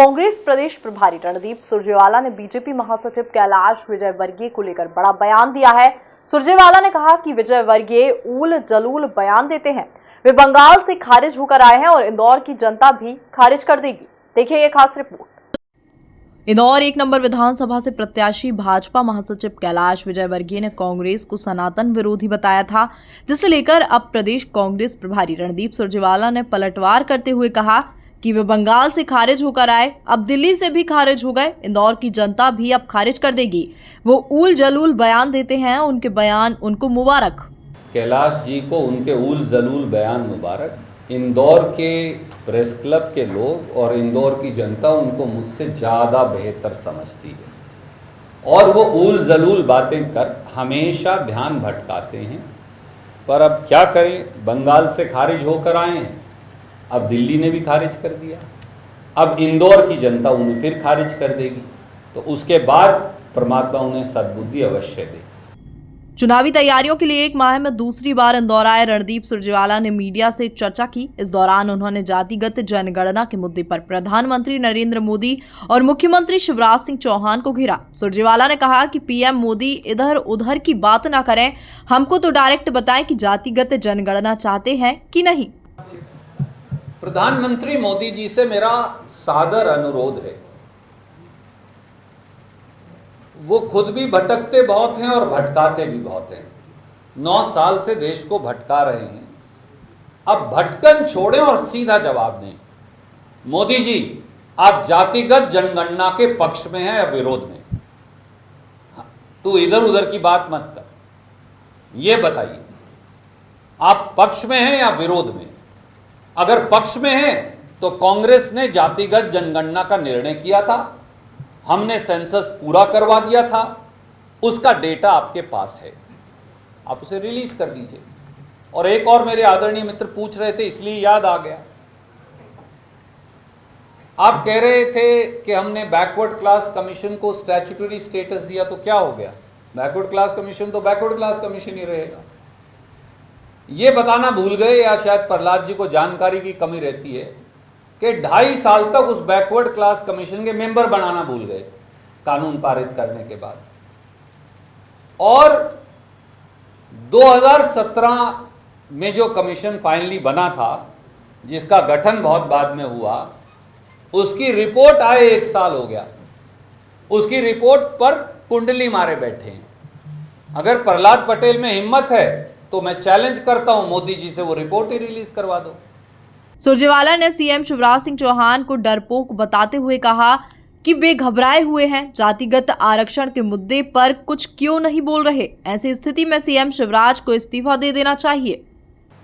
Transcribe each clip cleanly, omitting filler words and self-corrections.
कांग्रेस प्रदेश प्रभारी रणदीप सुरजेवाला ने बीजेपी महासचिव कैलाश विजयवर्गीय को लेकर बड़ा बयान दिया है। सुरजेवाला ने कहा कि विजयवर्गीय ऊल जलूल बयान देते हैं। वे बंगाल से खारिज होकर आए हैं और इंदौर की जनता भी खारिज कर देगी। देखिए ये खास रिपोर्ट। इंदौर 1 नंबर विधानसभा से प्रत्याशी भाजपा महासचिव कैलाश विजयवर्गीय ने कांग्रेस को सनातन विरोधी बताया था, जिसे लेकर अब प्रदेश कांग्रेस प्रभारी रणदीप सुरजेवाला ने पलटवार करते हुए कहा कि वे बंगाल से खारिज होकर आए, अब दिल्ली से भी खारिज हो गए, इंदौर की जनता भी अब खारिज कर देगी। वो ऊल जलूल बयान देते हैं, उनके बयान उनको मुबारक। कैलाश जी को उनके ऊल जलूल बयान मुबारक। इंदौर के प्रेस क्लब के लोग और इंदौर की जनता उनको मुझसे ज़्यादा बेहतर समझती है और वो ऊल जलूल बातें कर हमेशा ध्यान भटकाते हैं। पर अब क्या करें, बंगाल से खारिज होकर आए हैं, अब दिल्ली ने भी खारिज कर दिया, अब इंदौर की जनता उन्हें फिर खारिज कर देगी, तो उसके बाद परमात्मा उन्हें सद्बुद्धि अवश्य दे। चुनावी तैयारियों के लिए 1 माह में दूसरी बार इंदौर आए रणदीप सुरजेवाला ने मीडिया से चर्चा की। इस दौरान उन्होंने जातिगत जनगणना के मुद्दे पर प्रधानमंत्री नरेंद्र मोदी और मुख्यमंत्री शिवराज सिंह चौहान को घेरा। सुरजेवाला ने कहा कि पीएम मोदी इधर उधर की बात ना करें, हमको तो डायरेक्ट बताएं कि जातिगत जनगणना चाहते हैं कि नहीं। प्रधानमंत्री मोदी जी से मेरा सादर अनुरोध है, वो खुद भी भटकते बहुत हैं और भटकाते भी बहुत हैं। 9 साल से देश को भटका रहे हैं, अब भटकन छोड़ें और सीधा जवाब दें। मोदी जी, आप जातिगत जनगणना के पक्ष में हैं या विरोध में? तू इधर उधर की बात मत कर, ये बताइए आप पक्ष में हैं या विरोध में? अगर पक्ष में हैं तो कांग्रेस ने जातिगत जनगणना का निर्णय किया था, हमने सेंसस पूरा करवा दिया था, उसका डेटा आपके पास है, आप उसे रिलीज कर दीजिए। और एक और मेरे आदरणीय मित्र पूछ रहे थे, इसलिए याद आ गया, आप कह रहे थे कि हमने बैकवर्ड क्लास कमीशन को स्टैट्यूटरी स्टेटस दिया, तो क्या हो गया? बैकवर्ड क्लास कमीशन तो बैकवर्ड क्लास कमीशन ही रहेगा। ये बताना भूल गए या शायद प्रहलाद जी को जानकारी की कमी रहती है कि 2.5 साल तक उस बैकवर्ड क्लास कमीशन के मेंबर बनाना भूल गए कानून पारित करने के बाद। और 2017 में जो कमीशन फाइनली बना था, जिसका गठन बहुत बाद में हुआ, उसकी रिपोर्ट आए 1 साल हो गया, उसकी रिपोर्ट पर कुंडली मारे बैठे हैं। अगर प्रहलाद पटेल में हिम्मत है तो मैं चैलेंज करता हूं, मोदी जी से वो रिपोर्ट ही रिलीज करवा दो। सुरजेवाला ने सीएम शिवराज सिंह चौहान को डरपोक बताते हुए कहा कि वे घबराए हुए हैं, जातिगत आरक्षण के मुद्दे पर कुछ क्यों नहीं बोल रहे। ऐसी स्थिति में सीएम शिवराज को इस्तीफा दे देना चाहिए।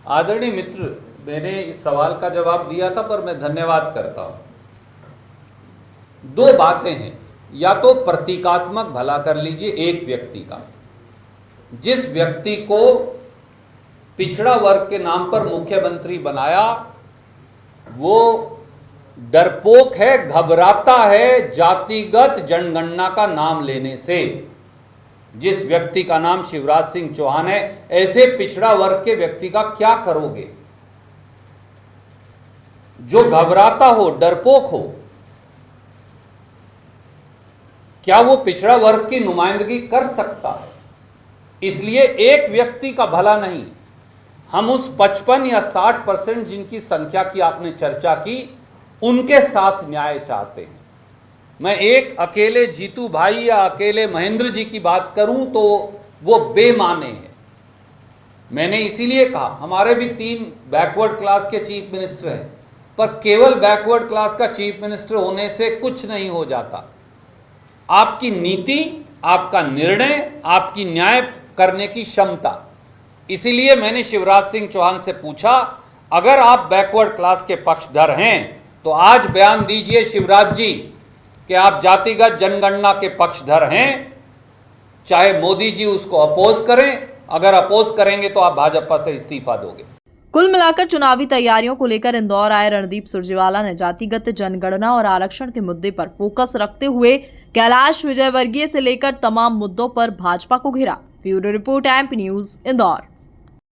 आदरणीय मित्र, मैंने इस सवाल का जवाब दिया था, पर मैं धन्यवाद करता हूं। 2 बातें हैं, या तो प्रतीकात्मक भला कर लीजिए एक व्यक्ति का, जिस व्यक्ति को पिछड़ा वर्ग के नाम पर मुख्यमंत्री बनाया, वो डरपोक है, घबराता है जातिगत जनगणना का नाम लेने से। जिस व्यक्ति का नाम शिवराज सिंह चौहान है, ऐसे पिछड़ा वर्ग के व्यक्ति का क्या करोगे? जो घबराता हो, डरपोक हो, क्या वो पिछड़ा वर्ग की नुमाइंदगी कर सकता है? इसलिए एक व्यक्ति का भला नहीं, हम उस 55 या 60% जिनकी संख्या की आपने चर्चा की, उनके साथ न्याय चाहते हैं। मैं एक अकेले जीतू भाई या अकेले महेंद्र जी की बात करूं तो वो बेमाने हैं। मैंने इसीलिए कहा, हमारे भी 3 बैकवर्ड क्लास के चीफ मिनिस्टर हैं, पर केवल बैकवर्ड क्लास का चीफ मिनिस्टर होने से कुछ नहीं हो जाता। आपकी नीति, आपका निर्णय, आपकी न्याय करने की क्षमता। इसीलिए मैंने शिवराज सिंह चौहान से पूछा, अगर आप बैकवर्ड क्लास के पक्षधर हैं तो आज बयान दीजिए शिवराज जी कि आप जातिगत जनगणना के पक्षधर हैं, चाहे मोदी जी उसको अपोज करें। अगर अपोज करेंगे तो आप भाजपा से इस्तीफा दोगे। कुल मिलाकर चुनावी तैयारियों को लेकर इंदौर आए रणदीप सुरजेवाला ने जातिगत जनगणना और आरक्षण के मुद्दे पर फोकस रखते हुए कैलाश विजयवर्गीय से लेकर तमाम मुद्दों पर भाजपा को घेरा। Bureau report, MP news, Indore.